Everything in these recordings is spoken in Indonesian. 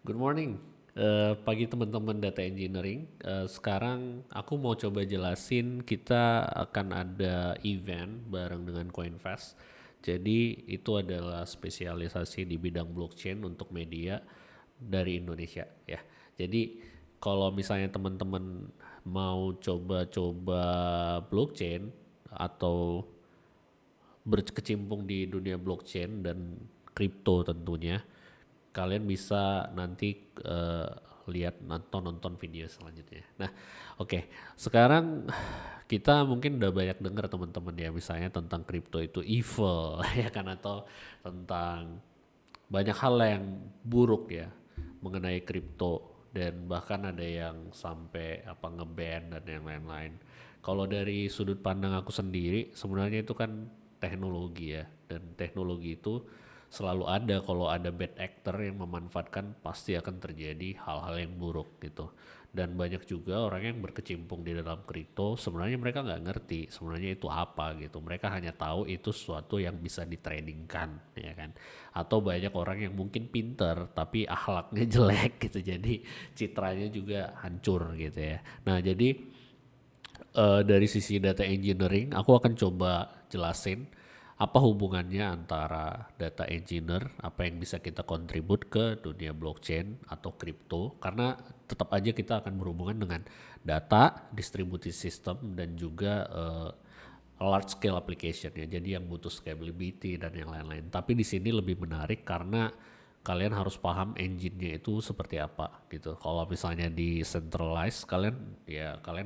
Good morning, pagi teman-teman data engineering. Sekarang aku mau coba jelasin kita akan ada event bareng dengan Coinvest. Jadi itu adalah spesialisasi di bidang blockchain untuk media dari Indonesia ya. Jadi kalau misalnya teman-teman mau coba-coba blockchain atau berkecimpung di dunia blockchain dan kripto tentunya, kalian bisa nanti lihat nonton video selanjutnya. Nah, oke. Sekarang kita mungkin udah banyak dengar teman-teman ya misalnya tentang kripto itu evil ya kan, atau tentang banyak hal yang buruk ya mengenai kripto, dan bahkan ada yang sampai apa ngeban dan yang lain-lain. Kalau dari sudut pandang aku sendiri sebenarnya itu kan teknologi ya, dan teknologi itu selalu ada. Kalau ada bad actor yang memanfaatkan pasti akan terjadi hal-hal yang buruk gitu. Dan banyak juga orang yang berkecimpung di dalam kripto sebenarnya mereka nggak ngerti sebenarnya itu apa gitu, mereka hanya tahu itu sesuatu yang bisa ditradingkan ya kan. Atau banyak orang yang mungkin pinter tapi akhlaknya jelek gitu, jadi citranya juga hancur gitu ya. Nah jadi dari sisi data engineering, aku akan coba jelasin apa hubungannya antara data engineer, apa yang bisa kita kontribut ke dunia blockchain atau kripto, karena tetap aja kita akan berhubungan dengan data, distributed system, dan juga large scale application ya. Jadi yang butuh scalability dan yang lain-lain. Tapi di sini lebih menarik karena kalian harus paham engine-nya itu seperti apa gitu. Kalau misalnya di centralized, kalian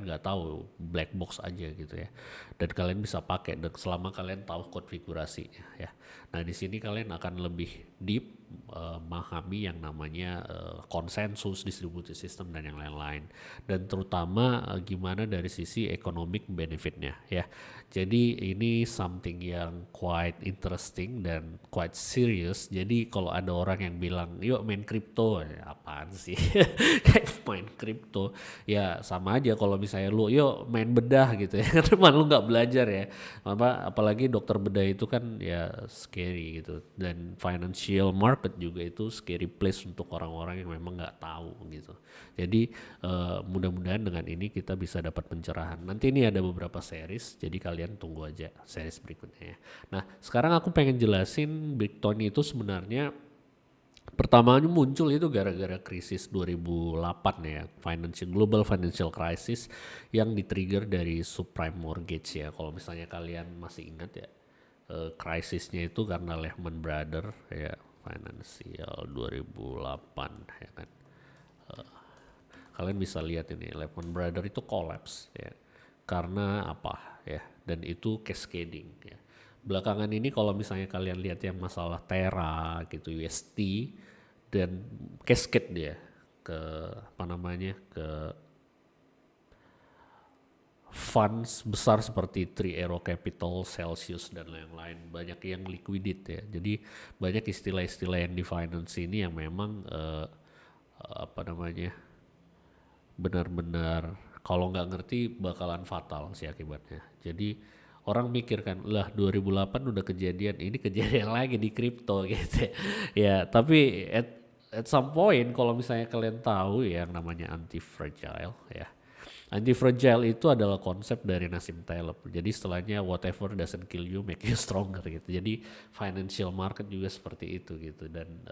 nggak tahu, black box aja gitu ya. Dan kalian bisa pakai dan selama kalian tahu konfigurasinya ya. Nah, di sini kalian akan lebih deep memahami yang namanya konsensus, distributed system dan yang lain-lain. Dan terutama gimana dari sisi economic benefitnya ya. Jadi ini something yang quite interesting dan quite serious. Jadi kalau ada orang yang bilang, yuk main kripto, ya apaan sih? Kayak main kripto, ya sama aja kalau misalnya lu, yuk main bedah gitu ya. Karena lu nggak belajar ya. Apalagi dokter bedah itu kan ya scary gitu. Dan financial market juga itu scary place untuk orang-orang yang memang nggak tahu gitu. Jadi mudah-mudahan dengan ini kita bisa dapat pencerahan. Nanti ini ada beberapa series, jadi kalian tunggu aja series berikutnya ya. Nah, sekarang aku pengen jelasin Bitcoin itu sebenarnya pertamanya muncul itu gara-gara krisis 2008 ya, global financial crisis yang di-trigger dari subprime mortgage ya. Kalau misalnya kalian masih ingat ya, krisisnya itu karena Lehman Brothers ya, financial 2008 ya kan. Kalian bisa lihat ini Lehman Brothers itu collapse ya. Karena apa ya? Dan itu cascading ya. Belakangan ini kalau misalnya kalian lihat yang masalah Terra gitu, UST, dan cascade dia ke apa namanya, ke funds besar seperti Three Arrow Capital, Celsius dan lain-lain, banyak yang liquidate ya. Jadi banyak istilah-istilah yang di finance ini yang memang apa namanya, benar-benar kalau nggak ngerti bakalan fatal sih akibatnya. Jadi orang mikir kan, lah 2008 udah kejadian, ini kejadian lagi di kripto gitu ya. Ya, tapi at some point kalau misalnya kalian tahu ya yang namanya anti fragile ya. Anti fragile itu adalah konsep dari Nassim Taleb. Jadi istilahnya whatever doesn't kill you make you stronger gitu. Jadi financial market juga seperti itu gitu. Dan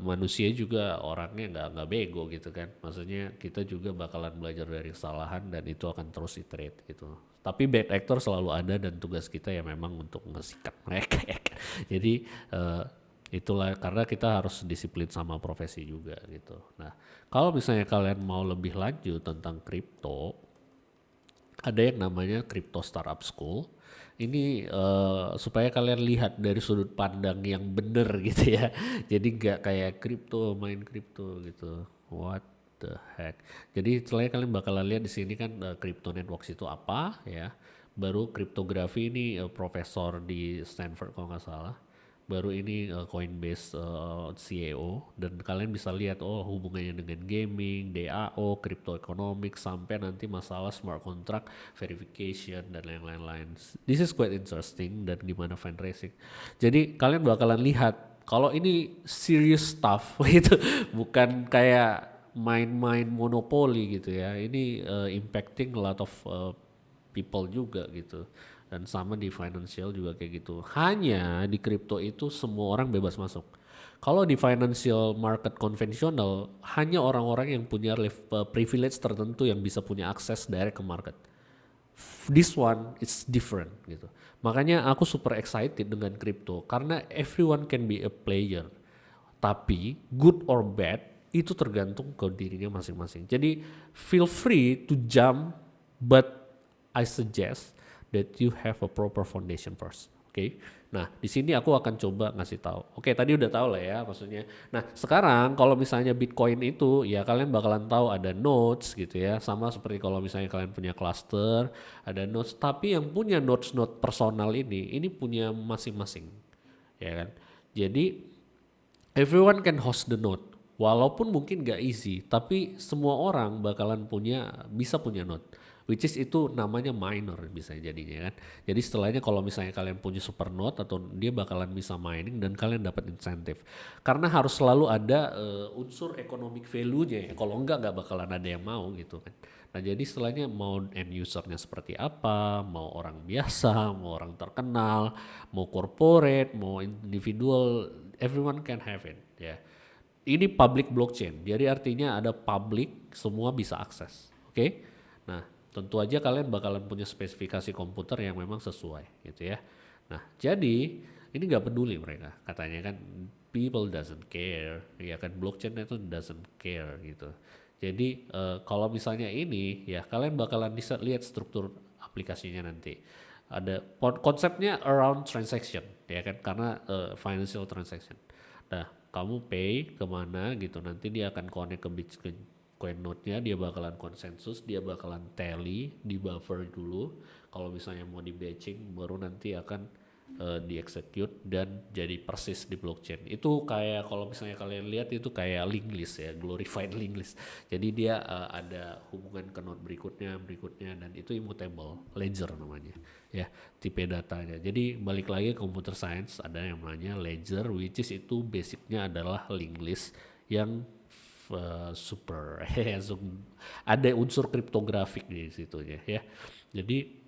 manusia juga orangnya nggak bego gitu kan, maksudnya kita juga bakalan belajar dari kesalahan dan itu akan terus iterate gitu. Tapi bad actor selalu ada dan tugas kita ya memang untuk ngesikat mereka ya kan. Jadi itulah karena kita harus disiplin sama profesi juga gitu. Nah, kalau misalnya kalian mau lebih lanjut tentang kripto, ada yang namanya Crypto Startup School. Ini supaya kalian lihat dari sudut pandang yang bener gitu ya. Jadi nggak kayak kripto, main kripto gitu. What the heck? Jadi setelahnya kalian bakalan lihat di sini kan crypto networks itu apa ya. Baru kriptografi ini profesor di Stanford kalau nggak salah. Baru ini Coinbase CEO, dan kalian bisa lihat oh hubungannya dengan gaming, DAO, crypto economics, sampai nanti masalah smart contract verification dan lain-lain. This is quite interesting dan gimana fundraising. Jadi kalian bakalan lihat Kalau ini serious stuff itu bukan kayak main-main monopoli gitu ya. Ini impacting a lot of people juga gitu. Dan sama di financial juga kayak gitu. Hanya di crypto itu semua orang bebas masuk. Kalau di financial market konvensional hanya orang-orang yang punya privilege tertentu yang bisa punya akses direct ke market. This one is different gitu. Makanya aku super excited dengan crypto karena everyone can be a player. Tapi good or bad itu tergantung ke dirinya masing-masing. Jadi feel free to jump, but I suggest that you have a proper foundation first. Oke. Nah, di sini aku akan coba ngasih tahu. Oke, tadi udah tahu lah ya maksudnya. Nah, sekarang kalau misalnya Bitcoin itu ya kalian bakalan tahu ada nodes gitu ya. Sama seperti kalau misalnya kalian punya cluster, ada nodes, tapi yang punya nodes-node personal ini punya masing-masing. Ya kan? Jadi everyone can host the node. Walaupun mungkin gak easy, tapi semua orang bakalan bisa punya node. Which is itu namanya minor bisa jadinya kan. Jadi setelahnya kalau misalnya kalian punya super node atau dia bakalan bisa mining dan kalian dapat insentif. Karena harus selalu ada unsur economic value-nya ya. Kalau enggak bakalan ada yang mau gitu kan. Nah jadi setelahnya mau end usernya seperti apa, mau orang biasa, mau orang terkenal, mau corporate, mau individual, everyone can have it ya. Ini public blockchain, jadi artinya ada public, semua bisa akses. Oke? Nah, tentu aja kalian bakalan punya spesifikasi komputer yang memang sesuai gitu ya. Nah, jadi ini nggak peduli mereka, katanya kan people doesn't care, ya kan blockchain itu doesn't care gitu. Jadi kalau misalnya ini ya kalian bakalan bisa lihat struktur aplikasinya nanti. Ada konsepnya around transaction ya kan karena financial transaction. Nah, kamu pay kemana gitu nanti dia akan connect ke Bitcoin node-nya, dia bakalan konsensus, dia bakalan tally, di buffer dulu. Kalau misalnya mau di batching baru nanti akan di-execute dan jadi persis di blockchain. Itu kayak kalau misalnya kalian lihat itu kayak linked list ya, glorified linked list. Jadi dia ada hubungan ke node berikutnya dan itu immutable, ledger namanya ya, tipe datanya. Jadi balik lagi ke computer science ada yang namanya ledger, which is itu basicnya adalah linked list yang super ada unsur kriptografik di situ ya. Jadi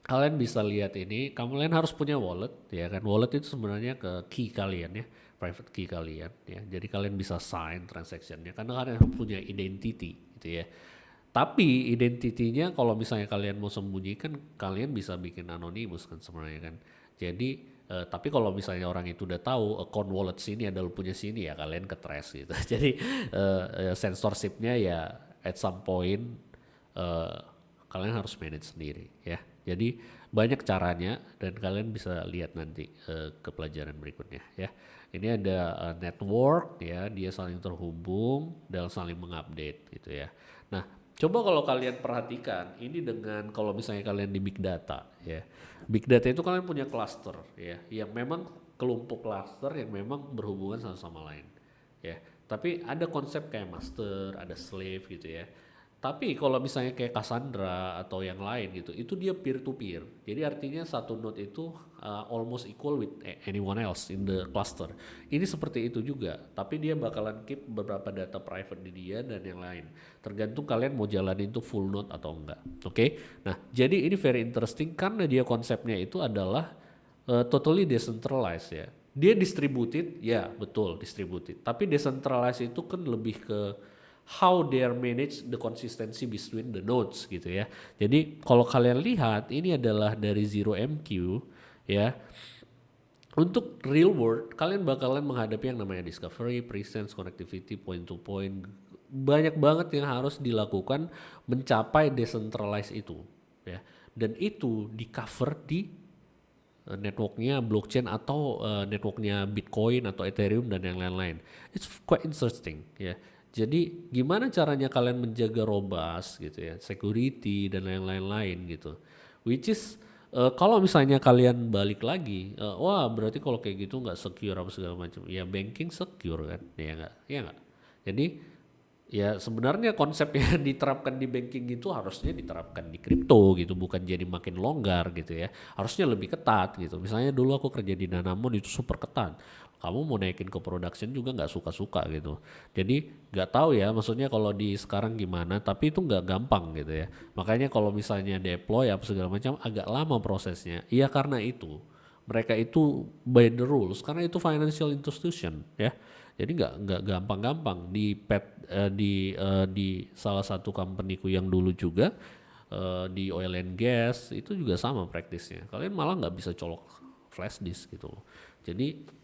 kalian bisa lihat ini, kalian harus punya wallet ya kan. Wallet itu sebenarnya ke key kalian ya, private key kalian ya. Jadi kalian bisa sign transactionnya karena kalian harus punya identity gitu ya. Tapi identitinya kalau misalnya kalian mau sembunyikan, kalian bisa bikin anonymous kan sebenarnya kan. Jadi tapi kalau misalnya orang itu udah tahu account wallet sini adalah punya sini ya kalian ke trace gitu. Jadi censorshipnya ya at some point uh, kalian harus manage sendiri ya. Jadi banyak caranya dan kalian bisa lihat nanti ke pelajaran berikutnya ya. Ini ada network ya, dia saling terhubung dan saling mengupdate gitu ya. Nah, coba kalau kalian perhatikan ini dengan kalau misalnya kalian di big data ya. Big data itu kalian punya cluster ya, yang memang kelompok cluster yang memang berhubungan satu sama lain ya. Tapi ada konsep kayak master, ada slave gitu ya. Tapi kalau misalnya kayak Cassandra atau yang lain gitu, itu dia peer to peer. Jadi artinya satu node itu almost equal with anyone else in the cluster. Ini seperti itu juga, tapi dia bakalan keep beberapa data private di dia dan yang lain. Tergantung kalian mau jalanin itu full node atau enggak. Oke? Nah, jadi ini very interesting karena dia konsepnya itu adalah totally decentralized ya. Dia distributed, ya betul distributed. Tapi decentralized itu kan lebih ke how they are manage the consistency between the nodes gitu ya. Jadi kalau kalian lihat ini adalah dari 0MQ ya. Untuk real world kalian bakalan menghadapi yang namanya discovery, presence, connectivity, point to point. Banyak banget yang harus dilakukan mencapai decentralized itu ya. Dan itu di cover di networknya blockchain atau networknya Bitcoin atau Ethereum dan yang lain-lain. It's quite interesting ya. Jadi gimana caranya kalian menjaga robust gitu ya, security dan yang lain-lain gitu. Which is kalau misalnya kalian balik lagi, wah berarti kalau kayak gitu nggak secure apa segala macam. Ya banking secure kan, ya nggak. Jadi Ya sebenarnya konsep yang diterapkan di banking itu harusnya diterapkan di kripto gitu, bukan jadi makin longgar gitu ya. Harusnya lebih ketat gitu. Misalnya dulu aku kerja di Danamon itu super ketat. Kamu mau naikin ke production juga nggak suka-suka gitu. Jadi nggak tahu ya, maksudnya kalau di sekarang gimana, tapi itu nggak gampang gitu ya. Makanya kalau misalnya deploy apa segala macam agak lama prosesnya. Iya karena itu mereka itu by the rules karena itu financial institution ya. Jadi nggak gampang-gampang di salah satu companyku yang dulu juga di oil and gas itu juga sama praktisnya. Kalian malah nggak bisa colok flash disk gitu loh. Jadi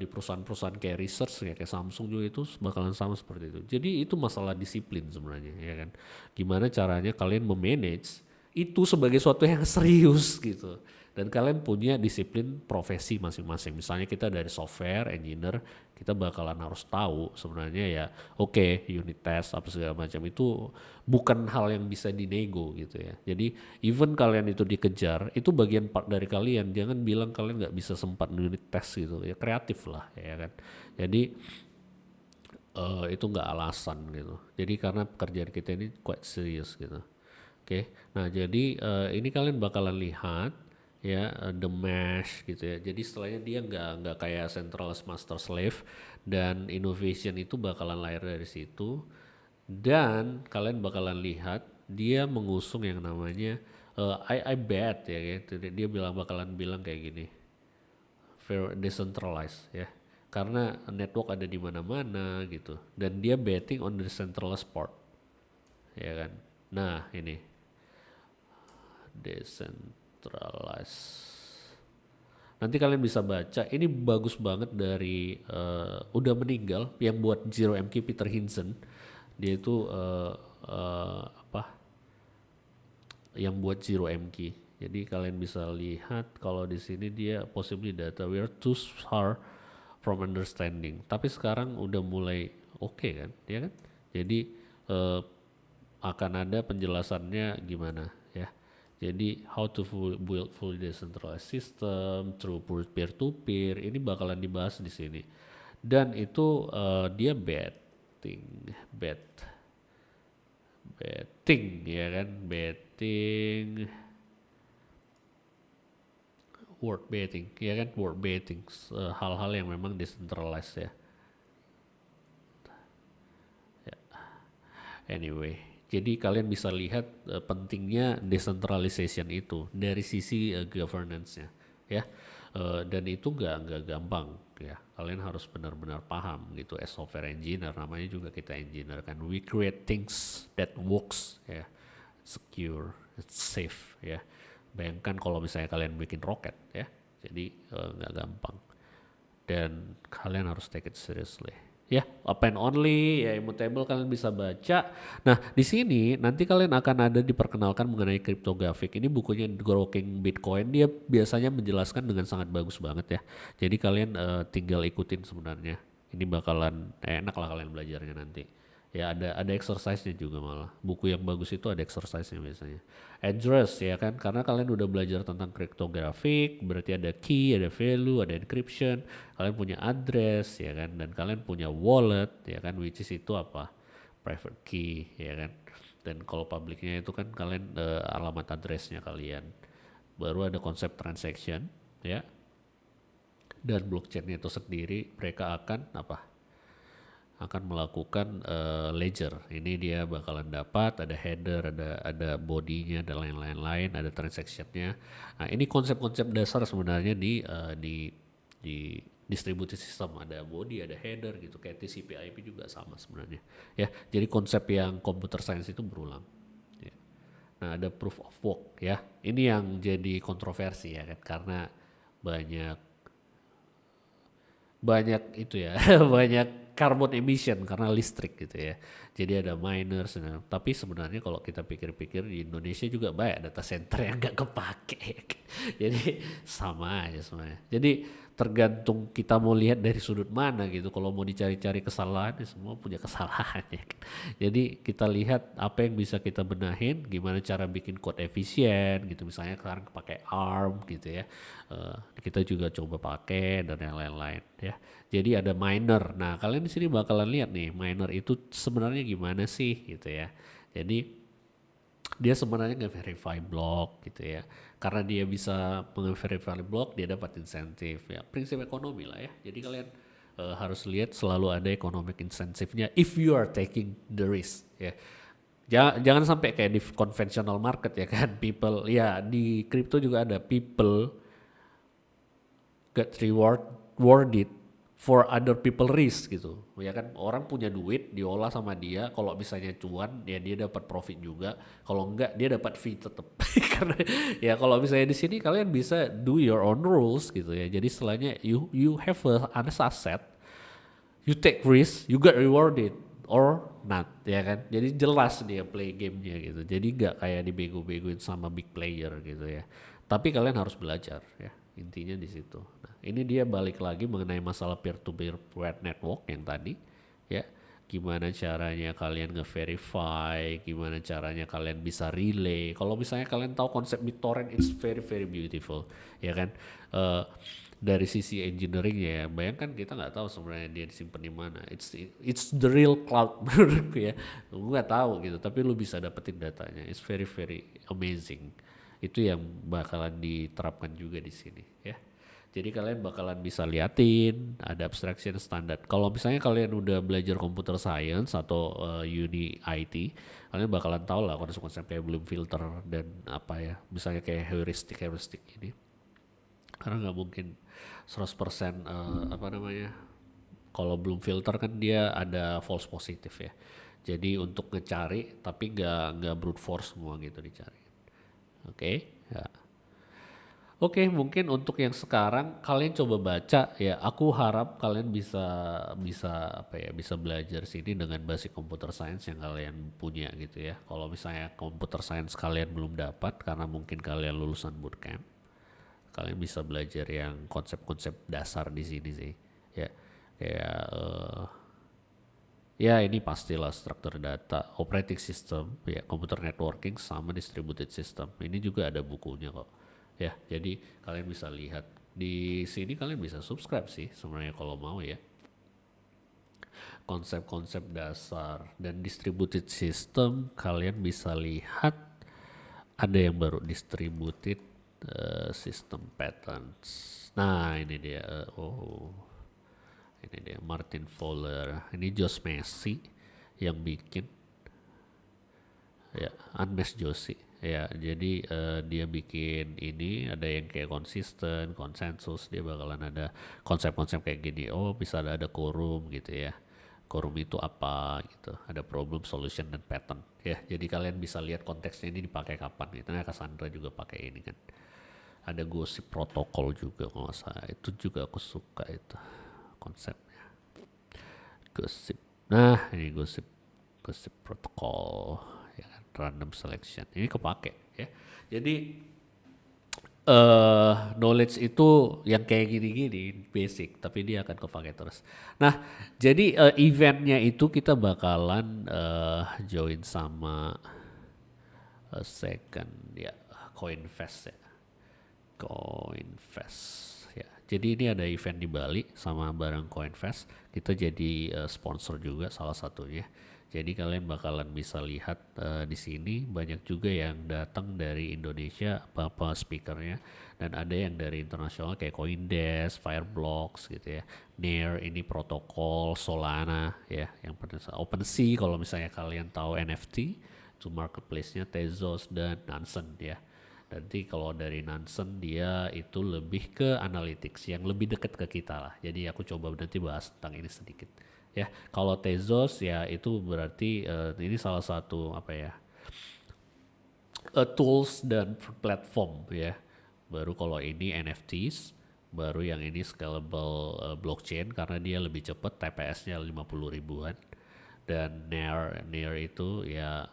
di perusahaan-perusahaan kayak research kayak Samsung juga itu bakalan sama seperti itu. Jadi itu masalah disiplin sebenarnya ya kan. Gimana caranya kalian memanage itu sebagai suatu yang serius gitu. Dan kalian punya disiplin profesi masing-masing. Misalnya kita dari software engineer, kita bakalan harus tahu sebenarnya ya, oke, unit test apa segala macam itu bukan hal yang bisa dinego gitu ya. Jadi even kalian itu dikejar, itu bagian part dari kalian. Jangan bilang kalian nggak bisa sempat unit test gitu ya, kreatif lah ya kan. Jadi itu nggak alasan gitu. Jadi karena pekerjaan kita ini quite serious gitu. Oke, nah jadi ini kalian bakalan lihat ya the mesh gitu ya. Jadi setelahnya dia nggak kayak centralized master slave dan innovation itu bakalan lahir dari situ dan kalian bakalan lihat dia mengusung yang namanya I bet ya gitu. Dia bakalan bilang kayak gini fair decentralized ya karena network ada di mana-mana gitu dan dia betting on the decentralized part ya kan. Nah ini decentralized. Nanti kalian bisa baca, ini bagus banget dari udah meninggal yang buat Zero MK Peter Hinson. Dia itu apa? Yang buat Zero MK. Jadi kalian bisa lihat kalau di sini dia possibly data we are too far from understanding. Tapi sekarang udah mulai oke kan, ya kan? Jadi eh, akan ada penjelasannya gimana ya. Jadi how to build fully decentralized system through peer to peer ini bakalan dibahas di sini. Dan itu dia betting ya kan, betting word betting ya kan, word betting hal-hal yang memang decentralized ya. Anyway, jadi kalian bisa lihat pentingnya decentralization itu dari sisi governance-nya, ya. Dan itu nggak gampang, ya. Kalian harus benar-benar paham gitu. As software engineer, namanya juga kita engineer kan. We create things that works, ya, secure, it's safe, ya. Bayangkan kalau misalnya kalian bikin roket, ya. Jadi nggak gampang. Dan kalian harus take it seriously. Ya, append only, ya immutable kalian bisa baca. Nah, di sini nanti kalian akan ada diperkenalkan mengenai cryptographic. Ini bukunya Growing Bitcoin, dia biasanya menjelaskan dengan sangat bagus banget ya. Jadi kalian tinggal ikutin sebenarnya. Ini bakalan enak lah kalian belajarnya nanti. Ya ada exercise-nya juga malah. Buku yang bagus itu ada exercise-nya biasanya. Address ya kan, karena kalian udah belajar tentang cryptographic, berarti ada key, ada value, ada encryption. Kalian punya address ya kan, dan kalian punya wallet ya kan, which is itu apa? Private key ya kan. Dan kalau publicnya itu kan kalian alamat addressnya kalian. Baru ada konsep transaction ya. Dan blockchain itu sendiri mereka akan apa? Akan melakukan ledger. Ini dia bakalan dapat ada header, ada bodinya dan lain-lain, ada transactionnya. Nah, ini konsep-konsep dasar sebenarnya di distributed system, ada body, ada header gitu. Kayak TCP/IP juga sama sebenarnya. Ya, jadi konsep yang computer science itu berulang. Ya. Nah, ada proof of work ya. Ini yang jadi kontroversi ya kan karena banyak banyak itu ya banyak carbon emission karena listrik gitu ya. Jadi ada miners tapi sebenarnya kalau kita pikir-pikir di Indonesia juga banyak data center yang nggak kepake. Jadi sama aja sebenarnya. Jadi tergantung kita mau lihat dari sudut mana gitu. Kalau mau dicari-cari kesalahan, ya semua punya kesalahan ya kan. Jadi kita lihat apa yang bisa kita benahin, gimana cara bikin code efisien gitu. Misalnya sekarang pakai ARM gitu ya. Kita juga coba pakai dan yang lain-lain ya. Jadi ada miner. Nah, kalian di sini bakalan lihat nih, miner itu sebenarnya gimana sih gitu ya. Jadi dia sebenarnya nge-verify blok gitu ya. Karena dia bisa nge-verify blok, dia dapat insentif ya. Prinsip ekonomi lah ya. Jadi kalian harus lihat selalu ada economic insentifnya if you are taking the risk ya. Jangan sampai kayak di conventional market ya kan, people ya, di crypto juga ada people get rewarded for other people risk gitu ya kan. Orang punya duit diolah sama dia, kalau misalnya cuan ya dia dapat profit juga, kalau enggak dia dapat fee tetap. Karena ya kalau misalnya di sini kalian bisa do your own rules gitu ya. Jadi istilahnya you have an asset, you take risk, you get rewarded or not ya kan. Jadi jelas dia play gamenya gitu. Jadi nggak kayak dibego-begoin sama big player gitu ya. Tapi kalian harus belajar ya. Intinya di situ. Nah, ini dia balik lagi mengenai masalah peer to peer network yang tadi ya. Gimana caranya kalian nge-verify, gimana caranya kalian bisa relay. Kalau misalnya kalian tahu konsep BitTorrent, it's very very beautiful ya kan. Dari sisi engineering ya, bayangkan kita nggak tahu sebenarnya dia disimpan di mana. It's the real cloud menurutku ya. Gue nggak tahu gitu, tapi lu bisa dapetin datanya. It's very very amazing. Itu yang bakalan diterapkan juga di sini ya. Jadi kalian bakalan bisa liatin ada abstraction standar. Kalau misalnya kalian udah belajar computer science atau uni IT, kalian bakalan tahu lah konsep-konsep kayak Bloom filter dan apa ya, misalnya kayak heuristic ini. Karena nggak mungkin 100% apa namanya, kalau Bloom filter kan dia ada false positif ya. Jadi untuk ngecari tapi nggak brute force semua gitu dicari. Oke, ya. Oke, mungkin untuk yang sekarang kalian coba baca ya. Aku harap kalian bisa bisa apa ya, bisa belajar sini dengan basic computer science yang kalian punya gitu ya. Kalau misalnya computer science kalian belum dapat karena mungkin kalian lulusan bootcamp, kalian bisa belajar yang konsep-konsep dasar di sini sih. Ya, kayak ya ini pastilah struktur data, operating system, ya computer networking sama distributed system. Ini juga ada bukunya kok. Ya, jadi kalian bisa lihat di sini, kalian bisa subscribe sih sebenarnya kalau mau ya. Konsep-konsep dasar dan distributed system kalian bisa lihat ada yang baru distributed system patterns. Nah, ini dia. Ini dia Martin Fowler. Ini Josh Massey yang bikin ya, Unmesh Joshi ya. Jadi dia bikin ini, ada yang kayak konsisten, konsensus. Dia bakalan ada konsep-konsep kayak gini. Oh, bisa ada quorum gitu ya. Quorum itu apa gitu. Ada problem, solution, dan pattern ya. Jadi kalian bisa lihat konteksnya ini dipakai kapan gitu. Nah, Cassandra juga pakai ini kan. Ada gosip protokol juga kalau nggak salah. Itu juga aku suka itu konsepnya. Gosip. Nah, ini gosip protokol ya kan, random selection. Ini kepake ya. Jadi knowledge itu yang kayak gini-gini basic, tapi dia akan kepake terus. Nah, jadi eventnya itu kita bakalan join sama second ya, CoinFest ya. CoinFest ya. Jadi ini ada event di Bali sama bareng CoinFest. Kita jadi sponsor juga salah satunya. Jadi kalian bakalan bisa lihat di sini banyak juga yang datang dari Indonesia apa speakernya, dan ada yang dari internasional kayak CoinDesk, Fireblocks gitu ya. Near ini protokol, Solana ya, yang pada OpenSea kalau misalnya kalian tahu NFT, itu marketplace-nya Tezos dan Nansen ya. Nanti kalau dari Nansen dia itu lebih ke analytics yang lebih dekat ke kita lah. Jadi aku coba nanti bahas tentang ini sedikit. Ya, kalau Tezos ya itu berarti ini salah satu apa ya, tools dan platform ya. Baru kalau ini NFTs, baru yang ini scalable blockchain karena dia lebih cepat, TPS-nya 50 ribuan. Dan Near itu ya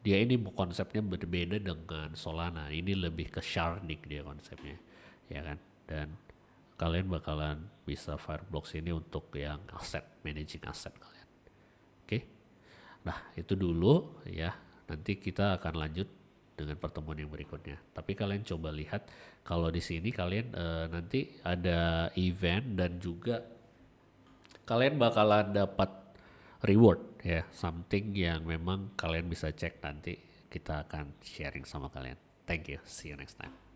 dia ini konsepnya berbeda dengan Solana. Ini lebih ke sharding dia konsepnya, ya kan. Dan kalian bakalan bisa Fireblocks ini untuk yang aset, managing aset kalian. Oke. Nah, itu dulu ya. Nanti kita akan lanjut dengan pertemuan yang berikutnya. Tapi kalian coba lihat kalau di sini kalian nanti ada event dan juga kalian bakalan dapat reward ya, something yang memang kalian bisa cek nanti kita akan sharing sama kalian. Thank you, see you next time.